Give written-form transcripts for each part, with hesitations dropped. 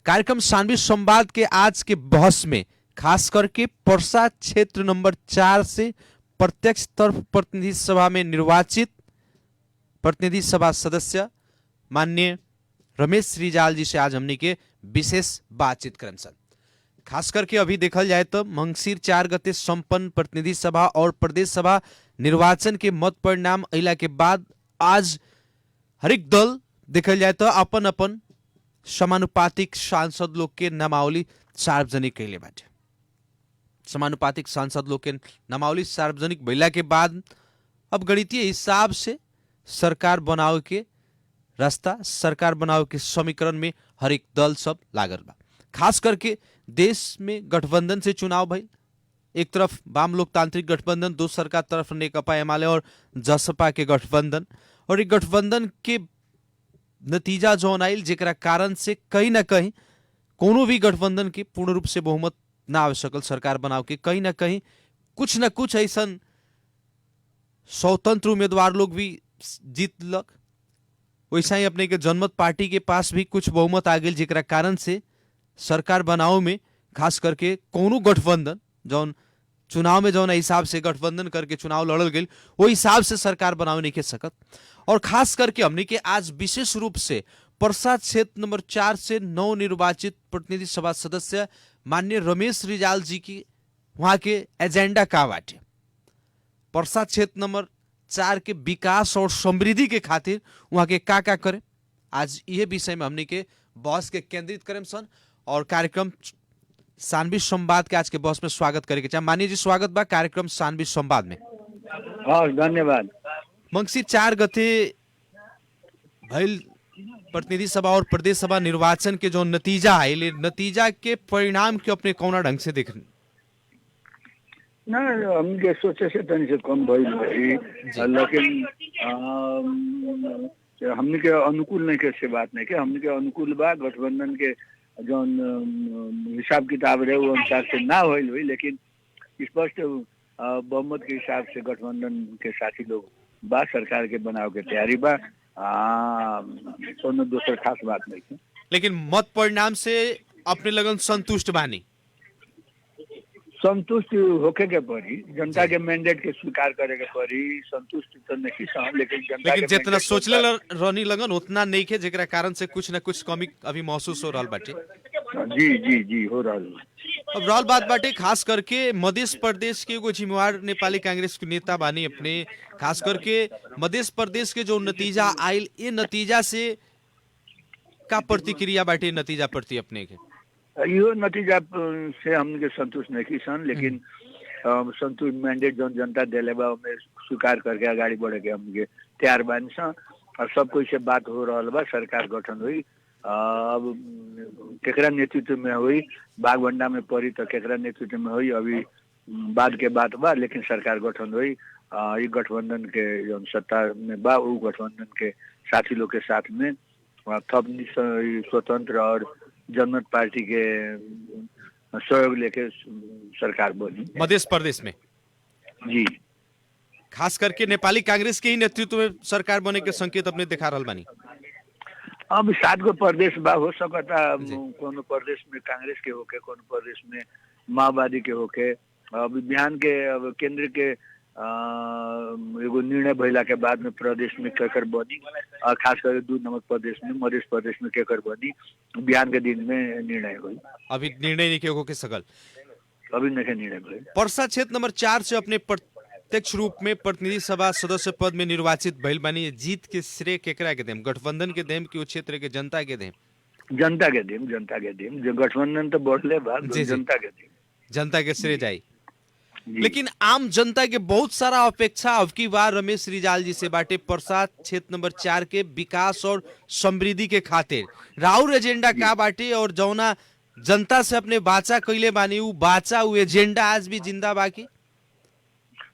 कार्यक्रम सानवी संवाद के आज के बहस में खास करके पर्सा क्षेत्र नंबर 4 से प्रत्यक्ष तर्फ प्रतिनिधि सभा में निर्वाचित प्रतिनिधि सभा सदस्य माननीय रमेश रिजाल जी से आज हमने के विशेष बातचीत करम सन। खास करके अभी देखल जाए तो मंगसिर 4 गते संपन्न प्रतिनिधि सभा और प्रदेश सभा निर्वाचन के मत परिणाम अला के बाद आज हरेक दल देखल जाए तो अपन अपन समानुपातिक सांसद लोग के नामावली सार्वजनिक कैले बाटे। समानुपातिक सांसद लोग के नामावली सार्वजनिक भइला के बाद अब गणितीय हिसाब से सरकार बनावे के रास्ता, सरकार बनावे के समीकरण में हरेक दल सब लागल बा। खास करके देश में गठबंधन से चुनाव भइल, एक तरफ वाम लोकतांत्रिक गठबंधन, दूसर का तरफ नेकपा एमाले और जसपा के गठबंधन, और एक गठबंधन के नतीजा जौन आइल जेकरा कारण से कहीं ना कहीं कोनो भी गठबंधन के पूर्ण रूप से बहुमत ना आ सकल सरकार बनाव के, कहीं ना कहीं कुछ न कुछ ऐसा स्वतंत्र उम्मीदवार लोग भी जीतलक। वैसा ही अपने के जनमत पार्टी के पास भी कुछ बहुमत आ गई जेकरा कारण से सरकार बनाव में खास करके कोनो गठबंधन जौन चुनाव में जौन हिसाब से गठबंधन करके चुनाव लड़ल गई वो हिसाब से सरकार बनावे नहीं के सकत। और खास करके हमने के आज विशेष रूप से पर्सा क्षेत्र नंबर 4 से नवनिर्वाचित प्रतिनिधि सभा सदस्य माननीय रमेश रिजाल जी की वहां के एजेंडा का बाटे, पर्सा क्षेत्र नंबर 4 के विकास और समृद्धि के खातिर वहां के का करे, आज ये विषय में हमने के बहस के केंद्रित करें सन। और कार्यक्रम सानवी संवाद के आज के बहस में स्वागत करे के चाहे मानिए जी, स्वागत बा कार्यक्रम सानवी संवाद में। हाँ, धन्यवाद। मंगसिर 4 गते भइल प्रतिनिधि सभा और प्रदेश सभा निर्वाचन के जो नतीजा है, नतीजा के परिणाम के अपने कौना ढंग से देख ना हमके सोचे से तनी से कम भइल रही, लेकिन हमने के अनुकूल नहीं के से बात नहीं के, हमने के अनुकूल बा गठबंधन के जो हिसाब किताब रहे वो अनुसार से ना होइल हुई, लेकिन स्पष्ट बहुमत के हिसाब से गठबंधन के साथी लोग बा, सरकार के बनाव के तैयारी बा, कोनो दूसर खास बात नहीं है। लेकिन मत परिणाम से अपने लगन संतुष्ट बानी? संतुष्ट होके के पड़ी, जनता के मैंडेट के स्वीकार करे के पड़ी, संतुष्ट तो नहीं सन, लेकिन जनता लेकिन जितना सोचले रहनी लगन उतना नहीं के, जेकरा कारण से कुछ न कुछ कमी अभी महसूस हो रहा बाटे। जी जी जी हो रहा। अब रहल बात बाटे खास करके मध्य प्रदेश के एगो जिम्मेवार नेपाली कांग्रेस के नेता बानी अपने, खास करके मध्य प्रदेश के जो नतीजा आयल, ये नतीजा से का प्रतिक्रिया बाटे नतीजा प्रति अपने के? यो नतीजा से हमके संतुष्ट नहीं सन, लेकिन संतुष्ट मैंडेट जो जनता दिले बा में स्वीकार करके आगे बढ़े के हमके तैयार बानी सन। और सब कोई से बात हो रहा बा, सरकार गठन हुई, अब केकरा नेतृत्व में हुई, बागवंडा में पड़ी तो केकरा नेतृत्व में हुई अभी बाद के बात बा, लेकिन सरकार गठन हुई। ये गठबंधन के जो सत्ता में बा वो गठबंधन के साथी लोग के साथ में थप स्वतंत्र और जनमत पार्टी के सहयोग लेके सरकार बनी मध्य प्रदेश में। जी, खास करके नेपाली कांग्रेस के ही नेतृत्व में सरकार बने के संकेत अपने दिखा रहल बानी। अब 7 गो प्रदेश बा, हो सकता कोनो प्रदेश में कांग्रेस के होके, कोनो प्रदेश में माओवादी के होके। अब बिहान के अब केंद्र के एगो निर्णय भइला के बाद में प्रदेश में केकर बनी, और खास कर 2 नंबर प्रदेश में मध्य प्रदेश में केकर बनी, बिहान के दिन में निर्णय हुई। अभी निर्णय नहीं हो के सकल, अभी नहीं निर्णय हुई। पर्सा क्षेत्र नंबर 4 से अपने प्रत्यक्ष रूप में प्रतिनिधि सभा सदस्य पद में निर्वाचित भइल बानी, जीत के श्रेय केकरा के देम? गठबंधन के देम कि क्षेत्र के जनता के देम? जनता के देम, जनता के देम। जो गठबंधन तो बढ़ले बा, जनता के देम, जनता के श्रेय जाई। लेकिन आम जनता के बहुत सारा अपेक्षा अब की बार रमेश रिजाल जी से बाटे पर्सा क्षेत्र नंबर 4 के विकास और समृद्धि के खातिर राउर एजेंडा का बाटे, और जौना जनता से अपने बाचा कैले बानी उ बाचा उ एजेंडा आज भी जिंदा बाकी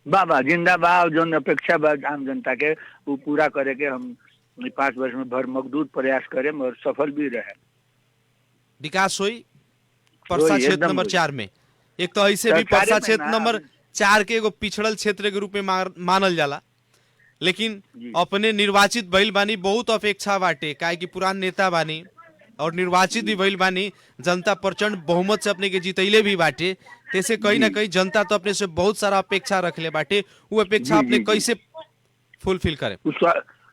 बा जिंदा बा। जो अपेक्षा बा आम जनता के वो पूरा करे के हम 5 वर्ष में भर मकदूर प्रयास करें और सफल भी रहे। विकास हुई पर्सा क्षेत्र नंबर 4 में। एक तो ऐसे भी पर्सा क्षेत्र नंबर 4 के एगो पिछड़ल क्षेत्र के रूप में मानल जाला, लेकिन अपने निर्वाचित भइल बानी, बहुत अपेक्षा बाटे काहे कि पुरान नेता बानी, और निर्वाचित भी भइल बानी, जनता प्रचंड बहुमत से अपने के जीतैले भी बाटे, तैसे कहीं ना जी कहीं जनता तो अपने से बहुत सारा अपेक्षा रखले बाटे, वो अपेक्षा जी अपने जी जी कैसे फुलफिल करे?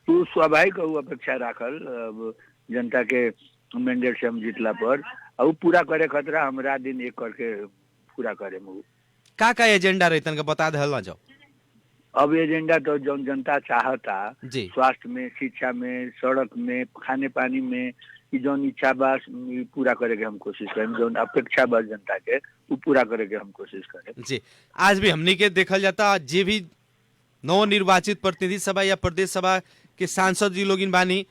उ स्वाभाविक उ अपेक्षा राखल अब जनता के मैंडेट से हम जीतला पर उ पूरा करे खतरा हम रात दिन एक करके पूरा करे उ। का एजेंडा रही तनका बता दे ना जाओ। अब एजेंडा तो जो जनता चाहता, जी स्वास्थ्य में, शिक्षा में, सड़क में, खाने पानी में, ई जौन इच्छा बा ई पूरा करे के हम कोशिश करें, जौन अपेक्षा बा जनता के वो पूरा करे के हम कोशिश करें। जी। आज भी हमनी के देखल जाता, जे भी नवनिर्वाचित प्रतिनिधि सभा या प्रदेश सभा के सांसद जी लोगिन बानी,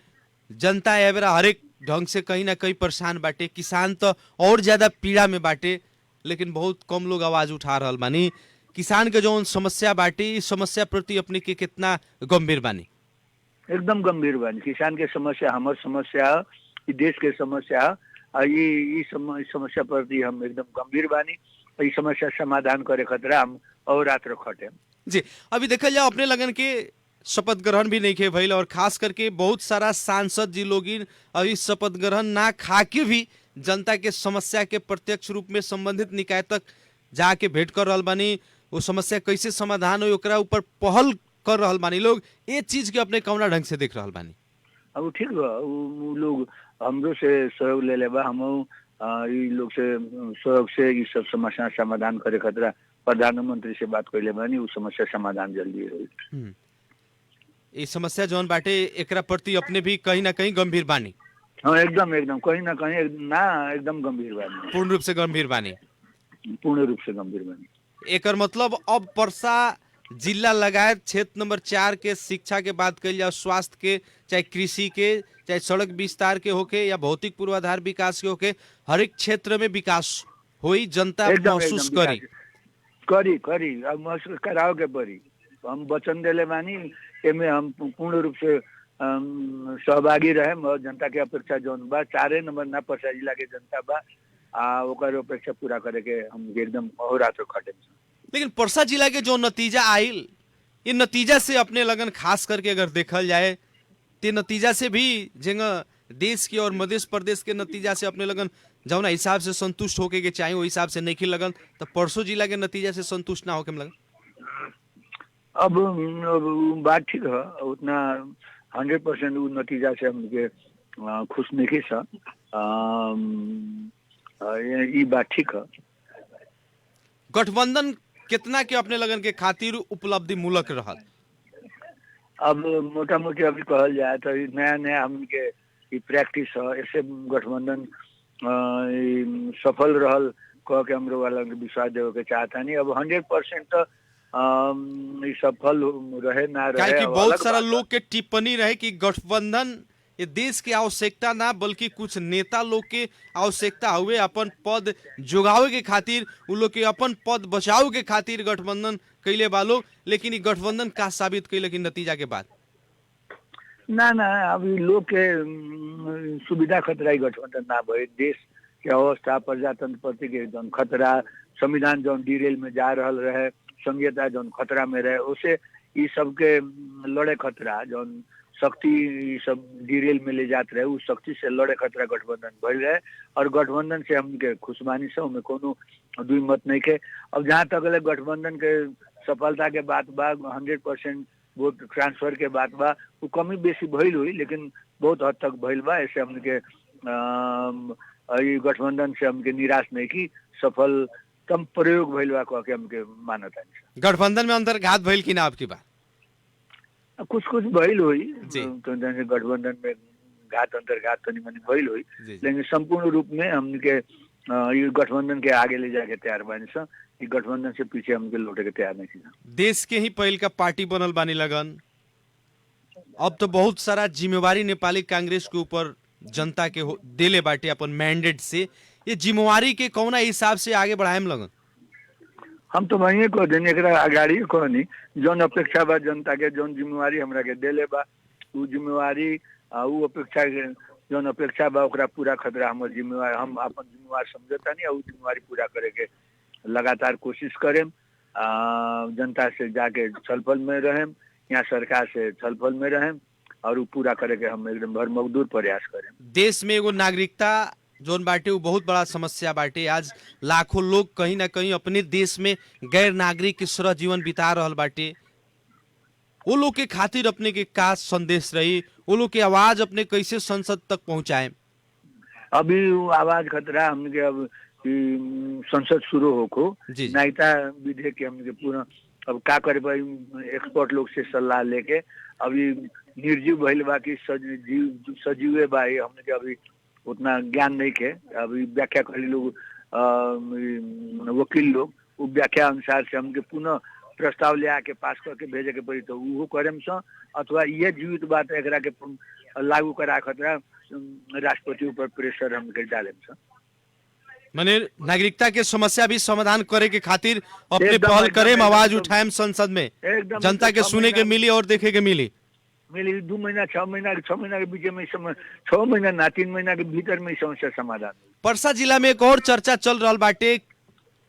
जनता ए बेरा हरेक ढंग से कहीं ना कहीं परेशान बाटे, किसान तो और ज्यादा पीड़ा में बाटे, लेकिन बहुत कम लोग आवाज उठा रहल बानी। किसान के जौन समस्या बाटे, इस समस्या प्रति अपने के कितना गंभीर बानी? एकदम गंभीर बानी। किसान के समस्या हमर समस्या है, ई देश के समस्या है, और ई समस्या प्रति हम एकदम गंभीर बानी। ई समस्या समाधान करे खतरा हम और रात खटे। जी। अभी देखल जाओ अपने लगन के शपथ ग्रहण भी नहीं खे भइल, और खास करके बहुत सारा सांसद जी लोगिन अभी शपथ ग्रहण ना खा के भी जनता के समस्या के प्रत्यक्ष रूप में संबंधित निकाय तक जाके भेंट कर रहल बानी, वो समस्या कैसे समाधान हो ओकरा ऊपर पहल कर रहल बानी लोग। ये चीज के अपने कौना ढंग से देख रहल बानी? अब ठीक बा, उ लोग हमरो से सहयोग ले लेबा, हम ई लोग से सहयोग से ई सब समस्या समाधान करे खतरा प्रधानमंत्री से बात कर ले बानी, उ समस्या समाधान जल्दी होई। ये समस्या जौन बाटे एकरा प्रति अपने भी कहीं ना कहीं गंभीर बानी? हाँ एकदम एकदम कहीं ना कहीं ना एकदम गंभीर बानी, पूर्ण रूप से गंभीर बानी? पूर्ण रूप से गंभीर बानी। एकर मतलब अब पर्सा जिला लगायत क्षेत्र नंबर 4 के शिक्षा के बात कल जाओ, स्वास्थ्य के, चाहे कृषि के, चाहे सड़क विस्तार के होके या भौतिक पूर्वाधार विकास के होके, हर एक क्षेत्र में विकास होई, जनता महसूस करी करी करी अब महसूस कराओ के पड़ी। हम वचन देले बानी, एमे हम पूर्ण रूप से सहभागी रहे और जनता के अपेक्षा जौन बा 4 नंबर ना पर्सा जिला के जनता बा ओकर अपेक्षा पूरा करे के हम एकदम अहोरात्र खटे। लेकिन पर्सा जिला के जो नतीजा आयल, ये नतीजा से अपने लगन खास करके अगर देखल जाए, ते नतीजा से भी जगह देश के और मध्य प्रदेश के नतीजा से अपने लगन जौना हिसाब से संतुष्ट होके के चाहिए, वो हिसाब से नहीं लगन, तो परसों जिला के नतीजा से संतुष्ट ना होके लगन। अब बात ठीक है, उतना 100% उ नतीजा से हमके खुश नहीं सा, ये बात ठीक है। गठबंधन कितना के अपने लगन के खातिर उपलब्धि मूलक रहल? अब मोटा मोटी अभी कहल जाए तो नया नया हमके ई प्रैक्टिस है, ऐसे गठबंधन सफल रहल कह के हम वाला विश्वास देवे के चाहता नहीं। अब 100% तो सफल रहे ना रहे, कि बहुत सारा लोग के टिप्पणी रहे कि गठबंधन ये देश की आवश्यकता ना बल्कि कुछ नेता लोग के आवश्यकता हुए, अपन पद जोगावे के खातिर, उ लोग के अपन पद बचाव के खातिर गठबंधन कैले बा लोग, लेकिन ये गठबंधन का साबित कैले कि नतीजा के बाद ना ना अभी लोग के सुविधा खतरा ही गठबंधन ना भई, देश के अवस्था, प्रजातंत्र प्रति के जौन खतरा, संविधान जौन डिरेल में जा रहल रहे, संघीयता जौन खतरा में रहे, उसे ये सबके लड़े खतरा जौन शक्ति सब डिरेल में ले जाते रहे, उस शक्ति से लड़े खतरा गठबंधन भइल रहे, और गठबंधन से हमके खुशबानी से हमें कोनो दुई मत नहीं के। अब जहाँ तक गठबंधन के सफलता के बात बा, 100% वोट ट्रांसफर के बात बा, वो कमी बेसी भइल हुई, लेकिन बहुत हद तक भइल बा। ऐसे हमके गठबंधन से हमके निराश नहीं की, सफल कम प्रयोग भइल बा कह के हमके मानता है। गठबंधन में अंतर्घात भइल कि ना आपकी बात? कुछ कुछ भइल हुई, तो गठबंधन में घात अंतर्घात तनी मनी भइल हुई, लेकिन संपूर्ण रूप में हमके ये गठबंधन के आगे ले जाके तैयार बानी सा, ये गठबंधन से पीछे हमके लौटे के तैयार नहीं था। देश के ही पहल का पार्टी बनल बानी लगन, अब तो बहुत सारा जिम्मेवारी नेपाली कांग्रेस के ऊपर जनता के देले बाटे अपन मैंडेट से, ये जिम्मेवारी के कौना हिसाब से आगे बढ़ाएम लगन? हम तो वही कह देनी एकरा अगाड़ी कहनी, जौन अपेक्षा बा जनता के, जौन जिम्मेवारी हमरा के देले बा, वो जिम्मेवारी वो अपेक्षा के जौन अपेक्षा बा ओकरा पूरा खतरा हमर जिम्मेवार, हम अपन जिम्मेवार समझता नहीं, और जिम्मेवारी पूरा करे के लगातार कोशिश करें। जनता से जाके छलफल में रहें, यहाँ सरकार से छलफल में रहें, और उ पूरा करे के हम एकदम भरमगदूर प्रयास करें। देश में एगो नागरिकता जोन बाटे वो बहुत बड़ा समस्या बाटे। आज लाखों लोग कहीं ना कहीं अपने देश में गैर नागरिक के सरह जीवन बिता रहल बाटे। वो लोग के खातिर अपने के का संदेश रही, वो लोग के आवाज अपने कैसे संसद तक पहुंचाए? अभी वो आवाज खतरा हमके अब संसद शुरू होको जी। नागरिकता विधेयक के हमके पूरा अब का करे भाई एक्सपर्ट लोग से सलाह लेके अभी निर्जीव भइल बा कि सजीवे बा हमके अभी उतना ज्ञान नहीं के। अभी व्याख्या करी लोग वकील लोग वो व्याख्या अनुसार से हमके पुनः प्रस्ताव ले आके पास करके भेजे के पड़ी तो वो करेम स अथवा ये जीवित बात एकरा के लागू करा खतरा राष्ट्रपति ऊपर प्रेशर हमके डालेम स। माने नागरिकता के समस्या भी समाधान करे के खातिर अपने एकदम, पहल एकदम, करेम, आवाज एकदम, उठाएम संसद में, एकदम जनता के 6 सुने के महीना मिली और देखे के मिली। मिली 2 महीना 6 महीना के बीच में 6 महीना ना 3 महीना के भीतर में समस्या समाधान। परसा जिला में एक और चर्चा चल रहा बाटे।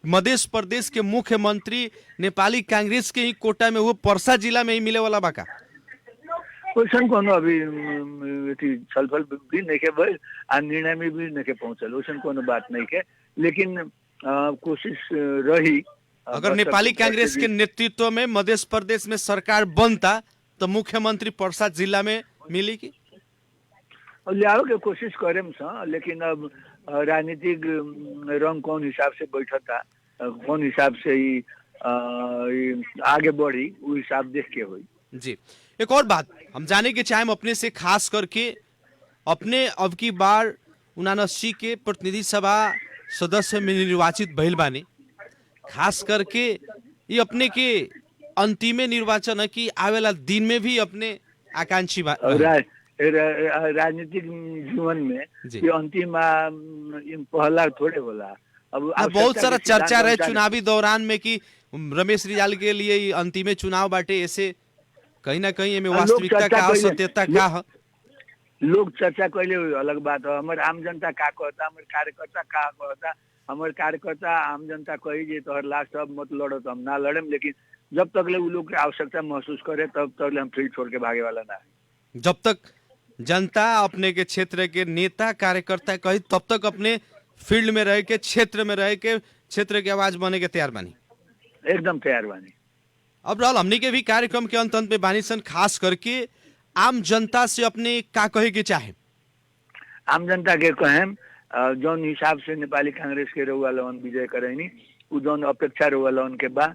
मध्य प्रदेश के मुख्यमंत्री नेपाली कांग्रेस के ही कोटा में वो परसा जिला में ही मिले वाला बाका। वैसन कोनो अभी छलफल भी नहीं के भइल आ निर्णय में भी नहीं के पहुंचल, वैसन कोनो बात नहीं के। लेकिन कोशिश रही अगर नेपाली कांग्रेस के नेतृत्व में मध्य प्रदेश में सरकार बनता तो मुख्यमंत्री परसा जिला में मिली की लियाओ के कोशिश करेम सा। लेकिन अब राजनीतिक रंग कौन हिसाब से बैठता, कौन हिसाब से ही आगे बढ़ी वो हिसाब देख के हुई। जी। एक और बात हम जाने के चाहें अपने से, खास करके अपने अब की बार 79 के प्रतिनिधि सभा सदस्य में निर्वाचित भइल बानी, खास करके ये अपने के अंतिम निर्वाचन है कि आवेला दिन में भी अपने आकांक्षी राजनीतिक जीवन में ये अंतिम पहला थोड़े होला। अब बहुत सारा चर्चा रहे चुनावी दौरान में कि रमेश रिजाल के लिए अंतिम चुनाव बाटे, ऐसे कहीं ना कहीं में वास्तविकता का सत्यता का है। लोग चर्चा कैले अलग बात है, हमारे आम जनता का कहता, हमारे कार्यकर्ता का कहता। हमारे कार्यकर्ता आम जनता कही जे तो लास्ट अब मत लड़ो तो हम ना लड़ेम, लेकिन जब तक ले वो लोग की आवश्यकता महसूस करे तब तक ले हम फील्ड छोड़ के भागे वाला ना है। जब तक जनता अपने के क्षेत्र के नेता कार्यकर्ता कही तब तक अपने फील्ड में रह के, क्षेत्र में रह के, क्षेत्र की आवाज बने के तैयार बानी, एकदम तैयार बानी। अब रहल हमने के भी कार्यक्रम के अंत में बानी सन, खास करके आम जनता से अपने का कहे के चाहे? आम जनता के कहें जौन हिसाब से नेपाली कांग्रेस के रउआ लोगन विजय करेनी उ जौन अपेक्षा रउआ लोगन के बा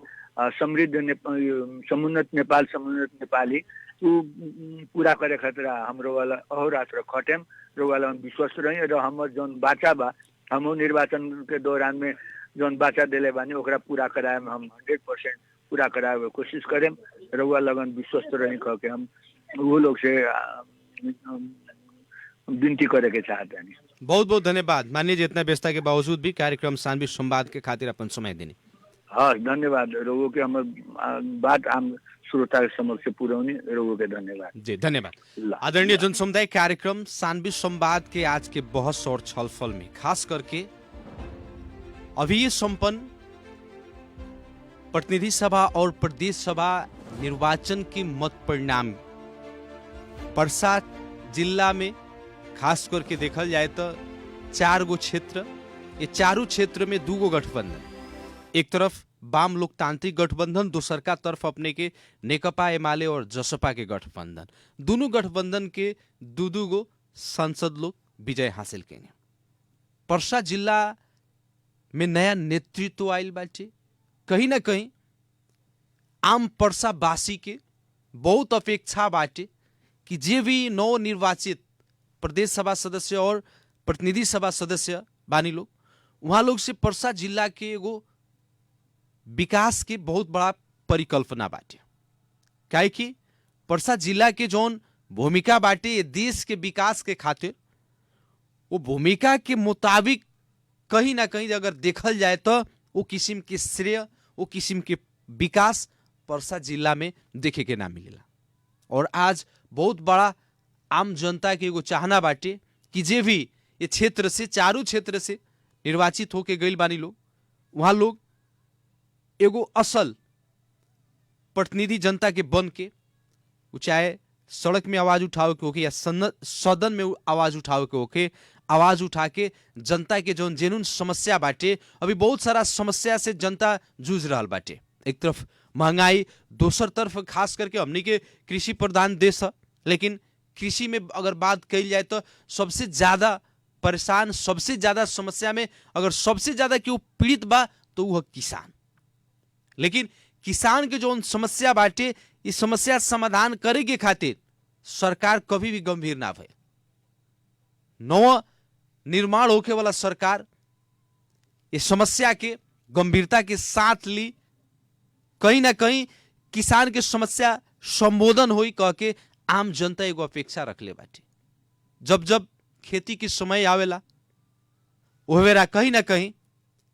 समृद्ध समुन्नत नेपाल समुन्नत नेपाली उ पूरा करे खतरा हमरो वाला अहोरात्र खटेम रउआ लोगन विश्वस्त रही। र हमर जौन बाचा बा हम निर्वाचन के दौरान में जौन बाचा दिले बानी ओकरा पूरा कराए हम 100% पूरा कराए कोशिश करें। रउआ लोगन विश्वस्त रही कह के हम वो लोग से विनती करे के चाहते हैं। बहुत बहुत धन्यवाद माननीय जी, इतना व्यस्तता के बावजूद भी कार्यक्रम सानवी संवाद के खातिर अपन समय देने। हाँ धन्यवाद रोगो के हमर बात आम श्रोता के समक्ष पुरौनी रोगो के धन्यवाद जी। धन्यवाद आदरणीय जन समुदाय। कार्यक्रम सानवी संवाद के आज के बहस और छलफल में खास करके अभी ये संपन्न प्रतिनिधि सभा और प्रदेश सभा निर्वाचन के मत परिणाम परसा जिला में खास करके देखल जाए तो 4 गो क्षेत्र, ये चारों क्षेत्र में 2 गो गठबंधन, एक तरफ वाम लोकतांत्रिक गठबंधन, दूसर का तरफ अपने के नेकपा एमाले और जसपा के गठबंधन, दोनों गठबंधन के 2 गो सांसद लोग विजय हासिल करेंगे। परसा जिला में नया नेतृत्व आयल बाटे, कहीं ना कहीं आम परसावासी के बहुत अपेक्षा बाटे कि जे भी नवनिर्वाचित प्रदेश सभा सदस्य और प्रतिनिधि सभा सदस्य बानी लोग, वहां लोग से परसा जिला के एगो विकास के बहुत बड़ा परिकल्पना बाटे। काहे कि परसा जिला के जौन भूमिका बाटे ये देश के विकास के खातिर, वो भूमिका के मुताबिक कहीं ना कहीं अगर देखल जाए तो वो किस्म के श्रेय, वो किस्म के विकास परसा जिला में देखे के ना मिलेला। और आज बहुत बड़ा आम जनता के एगो चाहना बाटे कि जे भी ये क्षेत्र से, चारों क्षेत्र से निर्वाचित होके गइल बानी लोग, वहां लोग एगो असल प्रतिनिधि जनता के बन के, चाहे सड़क में आवाज उठावे के होके या सदन में आवाज उठावे के होके, आवाज उठा के जनता के जौन जेनुन समस्या बाटे, अभी बहुत सारा समस्या से जनता जूझ रहा बाटे। एक तरफ महंगाई, दोसर तरफ खास करके हमनी के कृषि प्रधान देश है, लेकिन कृषि में अगर बात कही जाए तो सबसे ज्यादा परेशान, सबसे ज्यादा समस्या में अगर सबसे ज्यादा क्यों पीड़ित बा तो वह किसान। लेकिन किसान के जो समस्या बाटे, इस समस्या समाधान करे के खातिर सरकार कभी भी गंभीर ना भइल। नव निर्माण होके वाला सरकार इस समस्या के गंभीरता के साथ ली, कहीं ना कहीं किसान के समस्या संबोधन होई कह के आम जनता एगो अपेक्षा रख ले बाटे। जब जब खेती के समय आवेला ओह बेरा कहीं ना कहीं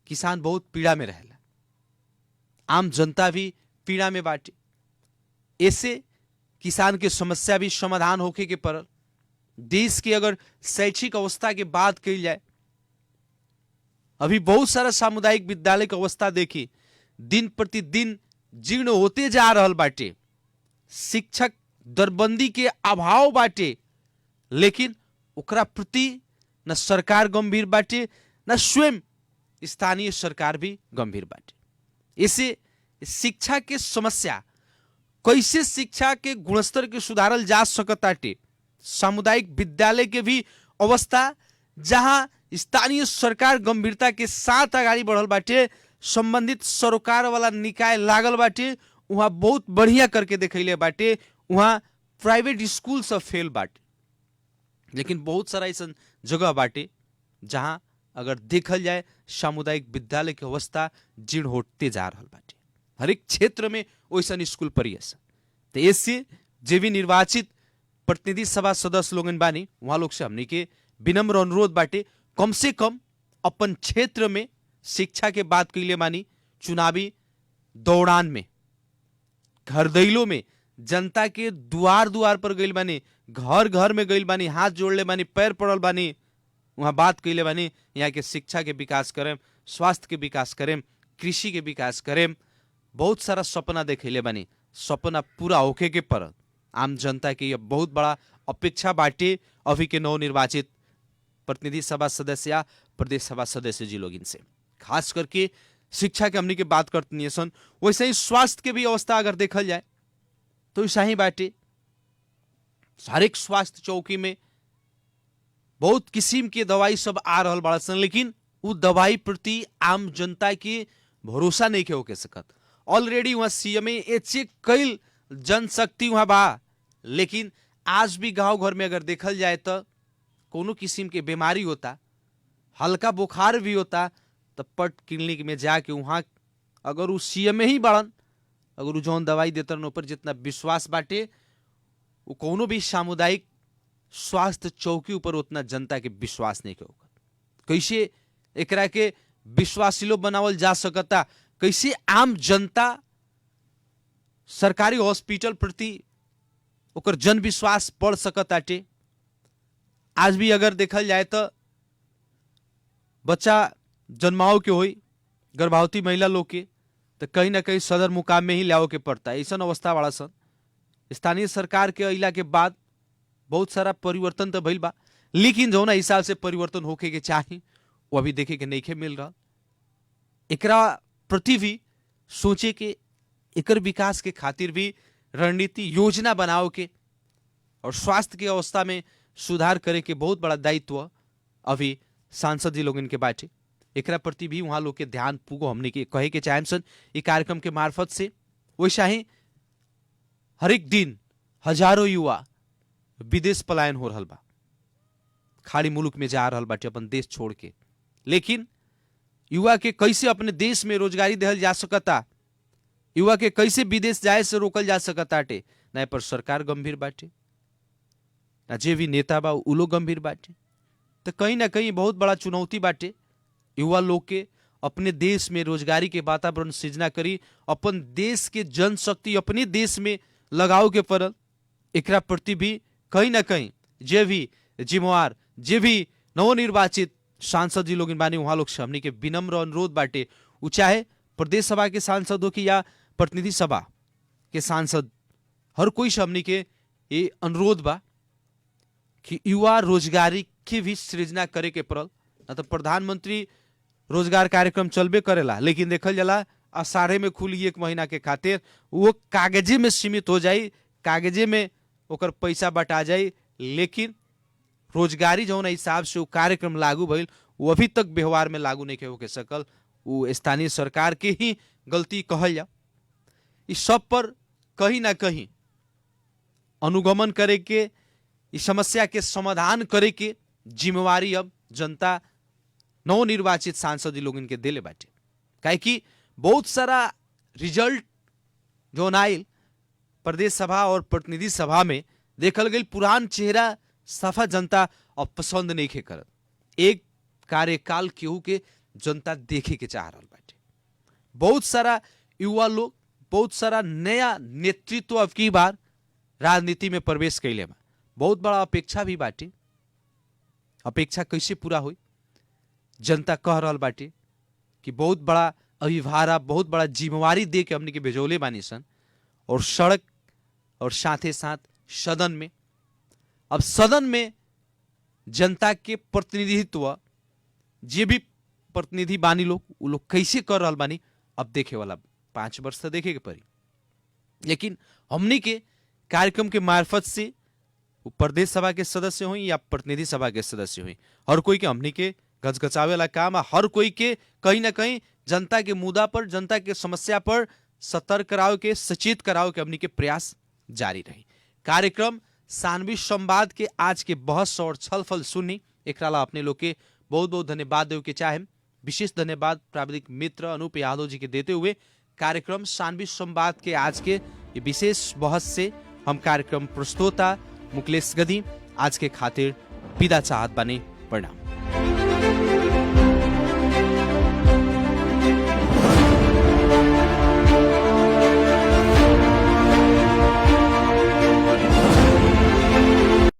किसान बहुत पीड़ा में रहेला, आम जनता भी पीड़ा में बाटे। ऐसे किसान के समस्या भी समाधान होके के पड़ल। देश के अगर शैक्षिक अवस्था की बात की जाए, अभी बहुत सारा सामुदायिक विद्यालय की अवस्था देखी दिन प्रतिदिन जीर्ण होते जा रहल बाटे। शिक्षक दरबंदी के अभाव बाटे, लेकिन ओकरा प्रति न सरकार गंभीर बाटे, न स्वयं स्थानीय सरकार भी गंभीर बाटे। इसे शिक्षा के समस्या, कैसे शिक्षा के गुणस्तर के सुधारल जा सकताटे, सामुदायिक विद्यालय के भी अवस्था जहां स्थानीय सरकार गंभीरता के साथ आगाड़ी बढ़ल बाटे, संबंधित सरोकार वाला निकाय लागल बाटे, वहां बहुत बढ़िया करके देखैले बाटे, वहां प्राइवेट स्कूल सब फेल बाटे। लेकिन बहुत सारा ऐसा जगह बाटे जहां अगर देखल जाए सामुदायिक विद्यालय की अवस्था जीर्ण होते जा रहा बाटे। हर एक क्षेत्र में वैसा स्कूल परियस। तो इससे जे भी निर्वाचित प्रतिनिधि सभा सदस्य लोगन बानी, वहां लोग से हमने के विनम्र अनुरोध बाटे, कम से कम अपन क्षेत्र में शिक्षा के बात कैले मानी, चुनावी दौरान में घर दैलो में जनता के द्वार द्वार पर गइल बानी, घर घर में गइल बानी, हाथ जोड़ले बानी, पैर पड़ल बानी, वहां बात कैले बानी यहाँ के शिक्षा के विकास करें, स्वास्थ्य के विकास करें, कृषि के विकास करें। बहुत सारा सपना देखैले बानी, सपना पूरा होके के पर आम जनता के यह बहुत बड़ा अपेक्षा बाटे अभी के नवनिर्वाचित प्रतिनिधि सभा सदस्य या प्रदेश सभा सदस्य जी लोग इनसे। खास करके शिक्षा के हमनी के बात करते हैं सन, वैसे ही स्वास्थ्य के भी अवस्था अगर देखल जाए तो ऐसा ही बाटे। हर एक स्वास्थ्य चौकी में बहुत किस्म के दवाई सब आ रहल बड़ा सन, लेकिन वो दवाई प्रति आम जनता के भरोसा नहीं के होके सकत। ऑलरेडी वहां सीएमए चेक कईल जनशक्ति वहां बा, लेकिन आज भी गांव घर में अगर देखल जाए तो कोनो किस्म के बीमारी होता, हल्का बुखार भी होता, तो पट क्लिनिक में जाके वहां अगर वो सीएमए ही बड़न, अगर वो जौन दवाई देतन ऊपर जितना विश्वास बाटे, वो कोनो भी सामुदायिक स्वास्थ्य चौकी ऊपर उतना जनता के विश्वास नहीं के होगा। कैसे एकरा के विश्वासिलो बनावल जा सकता, कैसे आम जनता सरकारी हॉस्पिटल प्रति ओकर जन विश्वास बढ़ सकताटे। आज भी अगर देखल जाए तो बच्चा जन्माओ के होई, गर्भवती महिला लोग के तो कहीं ना कहीं सदर मुकाम में ही लाओ के पड़ता है। ऐसा अवस्था वाला सन स्थानीय सरकार के अइला के बाद बहुत सारा परिवर्तन तो भइल बा, लेकिन जौना हिसाब से परिवर्तन होके के चाही वो अभी देखे के नहीं मिल रहा। एकरा प्रति भी सोचे के एकर विकास के खातिर भी रणनीति योजना बनाओ के और स्वास्थ्य के अवस्था में सुधार करे के बहुत बड़ा दायित्व अभी सांसद जी लोग इनके बाटे। एकरा प्रति भी वहां लोग के ध्यान पुगो हमने के कहे के चाहे सन ये कार्यक्रम के मार्फत से। वैसा ही हर एक दिन हजारों युवा विदेश पलायन हो रहा बा, खाड़ी मुल्क में जा रहा बाटे अपन देश छोड़ के। लेकिन युवा के कैसे अपने देश में रोजगारी देहल जा सकता, युवा के कैसे विदेश जाए से रोकल जा सकताटे, ना पर सरकार गंभीर बाटे, ना जे भी नेता बा उ लोग गंभीर बाटे। तो कहीं ना कहीं बहुत बड़ा चुनौती बाटे युवा लोग के अपने देश में रोजगारी के वातावरण सृजना करी, अपन देश के जनशक्ति अपने देश में लगाओ के पड़ल। एकरा प्रति भी कहीं ना कहीं जे भी जिम्मेवार, जे भी नवनिर्वाचित सांसद जी लोग बानी वहां लोग से हमनी के विनम्र अनुरोध बाटे, वो चाहे प्रदेश सभा के सांसद हो कि या प्रतिनिधि सभा के सांसद, हर कोई से हमनी के ये अनुरोध बा कि युवा रोजगारी के भी सृजना करे के पड़ल। न तो प्रधानमंत्री रोजगार कार्यक्रम चलबे करेला, लेकिन देखल जाला अषाढ़े में खुली 1 महीना के खातिर वो कागजे में सीमित हो जाई, कागजे में ओकर पैसा बटा जाई, लेकिन रोजगारी जौन हिसाब से वो कार्यक्रम लागू भइल वो अभी तक व्यवहार में लागू नहीं होके सकल। वो स्थानीय सरकार के ही गलती कहल जा। इस सब पर कहीं ना कहीं अनुगमन करे के, इस समस्या के समाधान करे के जिम्मेवारी अब जनता नवनिर्वाचित सांसद लोग के दिले बाटे। काहे कि बहुत सारा रिजल्ट जो आयल प्रदेश सभा और प्रतिनिधि सभा में देखल गई पुरान चेहरा सफा जनता अब पसंद नहीं खे करत। एक कार्यकाल केहू के जनता देखे के चाह रहा बाटे। बहुत सारा युवा लोग, बहुत सारा नया नेतृत्व अब की बार राजनीति में प्रवेश कैले बा। बहुत बड़ा अपेक्षा भी बाटे। अपेक्षा कैसे पूरा हुई? जनता कह रहा बाटे कि बहुत बड़ा अभिभारा, बहुत बड़ा जिम्मेवारी दे के हमने के भेजौले बानी सन, और सड़क और साथे साथ सदन में, अब सदन में जनता के प्रतिनिधित्व जे भी प्रतिनिधि बानी लोग, वो लोग कैसे कर रहा बानी अब देखे वाला 5 वर्ष तो देखे के पड़ी। लेकिन हमने के कार्यक्रम के मार्फत से प्रदेश सभा के सदस्य हुई या प्रतिनिधि सभा के सदस्य हुई, हर कोई के हमने के गचगचावे वाला काम, हर कोई के कहीं ना कहीं जनता के मुद्दा पर, जनता के समस्या पर सतर्क कराओ के, सचेत कराओ के हमने के प्रयास जारी रही। कार्यक्रम सानवी संवाद के आज के बहस और छलफल सुनी, एक अपने लोग के बहुत बहुत धन्यवाद देव के चाहे। विशेष धन्यवाद प्राविधिक मित्र अनूप यादव जी के देते हुए कार्यक्रम सानवी संवाद के आज के ये विशेष बहस से हम कार्यक्रम प्रस्तोता मुकलेश गदी आज के खातिर विदा चाहत बने। प्रणाम।